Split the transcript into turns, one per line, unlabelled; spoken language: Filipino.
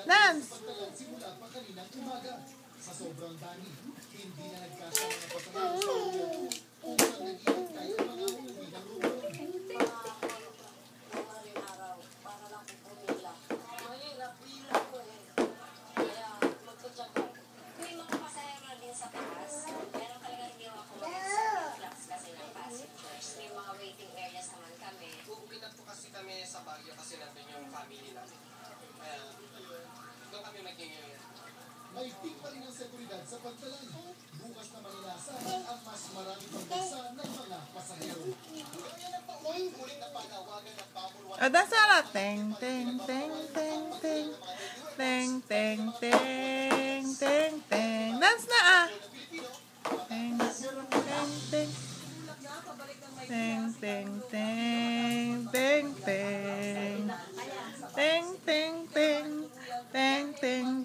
Dance!
Simula pa kaninang umaga. Sa sobrang dami, hindi na nagkasama ng pasahero sa ulo. Upang nag-iintay ang mga uuwi ng rumon.
Araw, para lang po pumila. Mahirap, pila ko eh. Kaya magtutsak ko. May mga pasahero na din sa taas. Pero talaga hindi ako mag-relax kasi ng passengers. May mga waiting areas naman kami.
Uuwi na po kasi kami sa Baguio kasi nandun yung family namin. Kaya doon kami magiging.
Maigting pa rin ang seguridad sa pagtalay. Bukas na mananasahan ang mas maraming pagkasa ng mga pasahero. Kaya na pa ulit na panawagan ng pamuluan.
O, dance na lang. Teng, teng, teng, teng, teng. Teng, teng, teng, teng, teng. Dance na ah. Teng, teng, teng. Teng, teng, teng, teng, teng. Teng, teng, teng. Teng, teng,